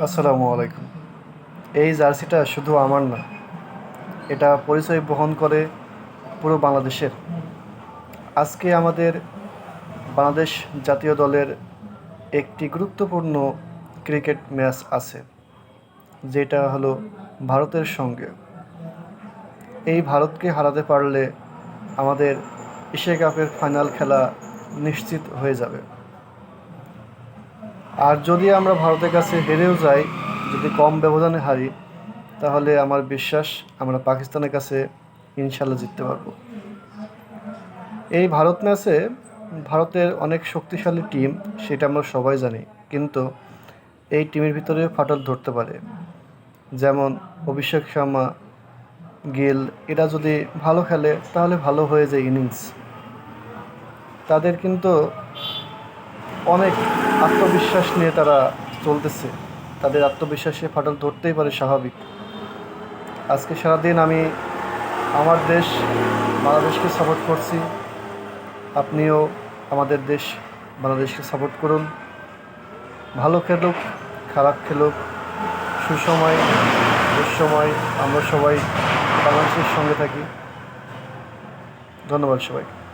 আসসালামু আলাইকুম। এই জার্সিটা শুধু আমার না, এটা পরিচয় বহন করে পুরো বাংলাদেশের। আজকে আমাদের বাংলাদেশ জাতীয় দলের একটি গুরুত্বপূর্ণ ক্রিকেট ম্যাচ আছে, যেটা হলো ভারতের সঙ্গে। এই ভারতকে হারাতে পারলে আমাদের এশিয়া কাপের ফাইনাল খেলা নিশ্চিত হয়ে যাবে। আর যদি আমরা ভারতের কাছে হেরেও যাই, যদি কম ব্যবধানে হারি, তাহলে আমার বিশ্বাস আমরা পাকিস্তানের কাছে ইনশাল্লাহ জিততে পারবো। এই ভারত ম্যাচে ভারতের অনেক শক্তিশালী টিম, সেটা আমরা সবাই জানি, কিন্তু এই টিমের ভিতরে ফাটল ধরতে পারে। যেমন অভিষেক শর্মা, গিল, এরা যদি ভালো খেলে তাহলে ভালো হয়ে যায় ইনিংস। তাদের কিন্তু অনেক আত্মবিশ্বাস নিয়ে তারা চলতেছে, তাদের আত্মবিশ্বাসে ফাটল ধরতেই পারে, স্বাভাবিক। আজকে সারাদিন আমি আমার দেশ বাংলাদেশকে সাপোর্ট করছি, আপনিও আমাদের দেশ বাংলাদেশকে সাপোর্ট করুন। ভালো খেলুক, খারাপ খেলুক, সুসময় দুঃসময় আমরা সবাই বাংলাদেশের সঙ্গে থাকি। ধন্যবাদ সবাইকে।